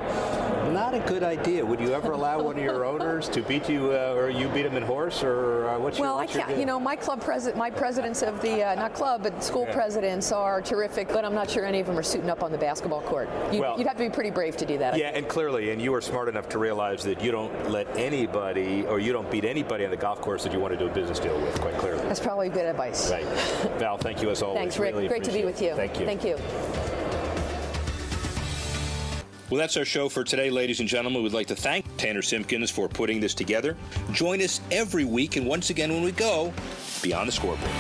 Not a good idea. Would you ever allow one of your owners to beat you, or you beat them in horse, or what's your?
Well, I can't. You know, my presidents of the not club, but school presidents are terrific, but I'm not sure any of them are suiting up on the basketball court. You'd have to be pretty brave to do that.
Yeah, and clearly, and you were smart enough to realize that you don't let anybody, or you don't beat anybody on the golf course that you want to do a business deal with. Quite clearly.
That's probably good advice.
Right. Val, thank you as always.
Thanks, Rick.
Really
Great to be with you.
Thank you.
Thank you.
Well, that's our show for today, ladies and gentlemen. We'd like to thank Tanner Simpkins for putting this together. Join us every week, and once again when we go, Beyond the Scoreboard.